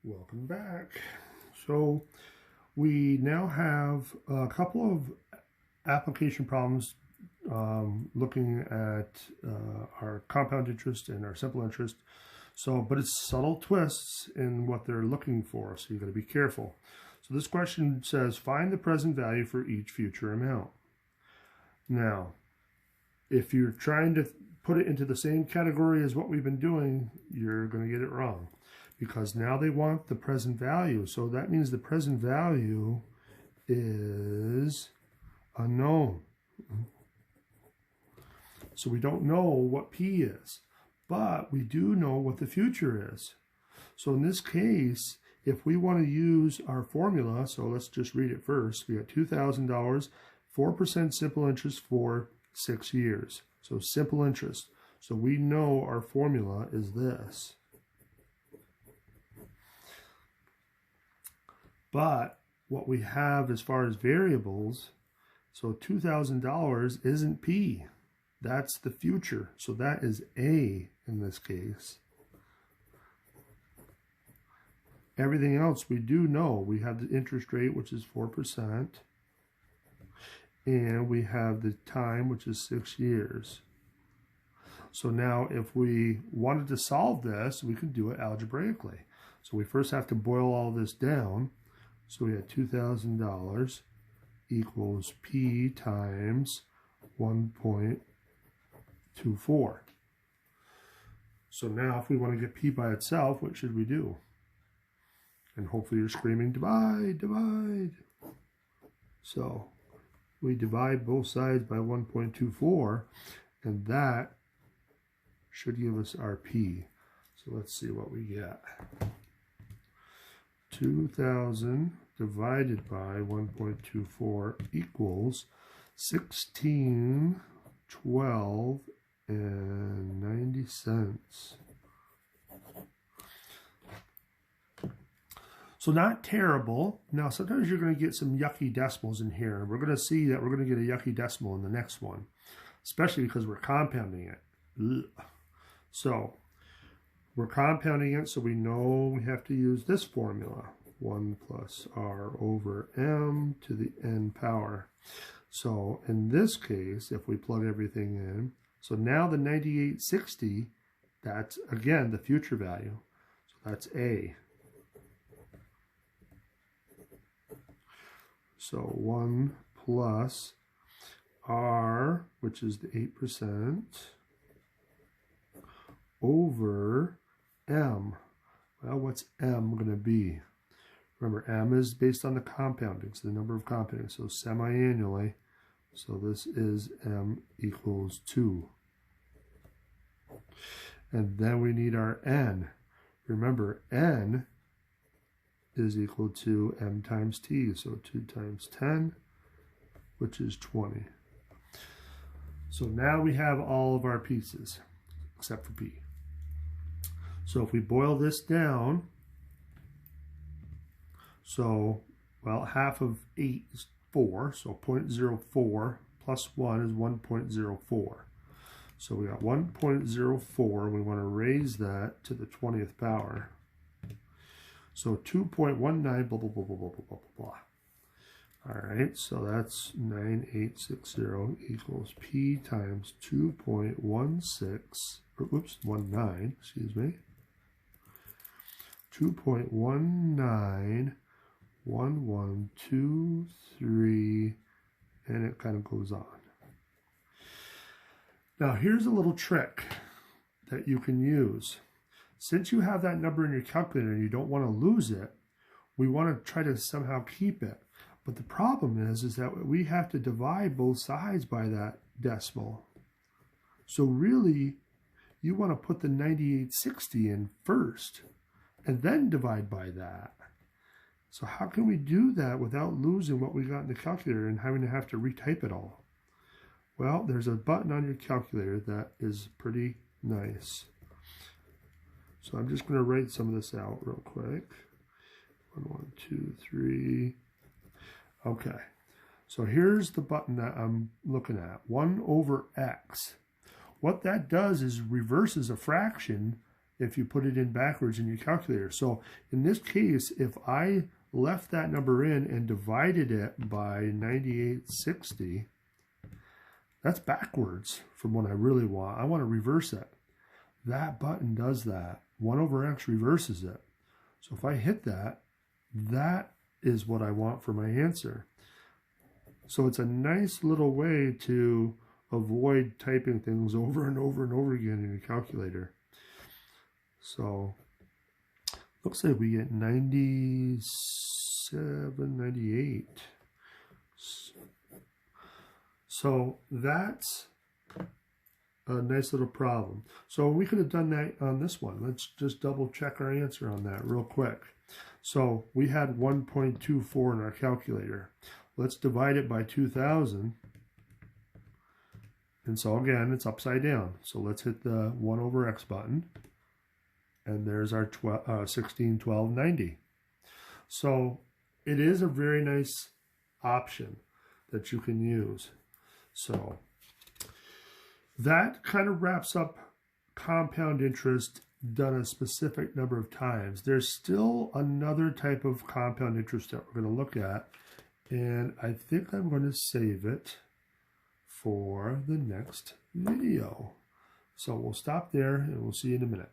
Welcome back. So we now have a couple of application problems looking at our compound interest and our simple interest. But it's subtle twists in what they're looking for, so you got to be careful. So this question says, find the present value for each future amount. Now, if you're trying to put it into the same category as what we've been doing, you're going to get it wrong, because now they want the present value. So that means the present value is unknown. So we don't know what P is, but we do know what the future is. So in this case, if we want to use our formula, so let's just read it first. We got $2,000, 4% simple interest for 6 years. So simple interest. So we know our formula is this. But what we have as far as variables, so $2,000 isn't P. That's the future. So that is A in this case. Everything else we do know. We have the interest rate, which is 4%. And we have the time, which is 6 years. So now if we wanted to solve this, we could do it algebraically. So we first have to boil all this down. So we had $2,000 equals P times 1.24. So now if we want to get P by itself, what should we do? And hopefully you're screaming, divide, divide. So we divide both sides by 1.24, and that should give us our P. So let's see what we get. 2,000 divided by 1.24 equals 16.12 So not terrible. Now sometimes you're going to get some yucky decimals in here. We're going to see that we're going to get a yucky decimal in the next one, especially because we're compounding it. Ugh. So we're compounding it, so we know we have to use this formula. 1 plus r over m to the n power. So in this case, if we plug everything in, so now the 9860, that's again the future value. So that's A. So 1 plus r, which is the 8%, over m. Well, what's m going to be? Remember, m is based on the compounding, so the number of compounding, so semi-annually. So this is m equals 2. And then we need our n. Remember, n is equal to m times t, so 2 times 10, which is 20. So now we have all of our pieces, except for P. So if we boil this down, so, well, half of 8 is 4, so 0.04 plus 1 is 1.04. So we got 1.04, we want to raise that to the 20th power. So 2.19, blah, blah, blah, blah, blah, blah, blah, blah. All right, so that's 9860 equals P times 2.16, or oops, 19, excuse me. 2.191123, and it kind of goes on. Now here's a little trick that you can use. Since you have that number in your calculator and you don't want to lose it, we want to try to somehow keep it. But the problem is that we have to divide both sides by that decimal. So really, you want to put the 9860 in first and then divide by that. So how can we do that without losing what we got in the calculator and having to have to retype it all? Well, there's a button on your calculator that is pretty nice. So I'm just going to write some of this out real quick. 1, 2, 3. Okay. So here's the button that I'm looking at. 1 over x. What that does is reverses a fraction if you put it in backwards in your calculator. So in this case, if I left that number in and divided it by 9860, that's backwards from what I really want. I want to reverse it. That button does that. 1/x reverses it. So if I hit that, that is what I want for my answer. So it's a nice little way to avoid typing things over and over and over again in your calculator. So looks like we get 97, 98. So that's a nice little problem. So we could have done that on this one. Let's just double check our answer on that real quick. So we had 1.24 in our calculator. Let's divide it by 2000. And so again, it's upside down. So let's hit the 1/x button. And there's our 16, 12, 90. So it is a very nice option that you can use. So that kind of wraps up compound interest done a specific number of times. There's still another type of compound interest that we're going to look at, and I think I'm going to save it for the next video. So we'll stop there and we'll see you in a minute.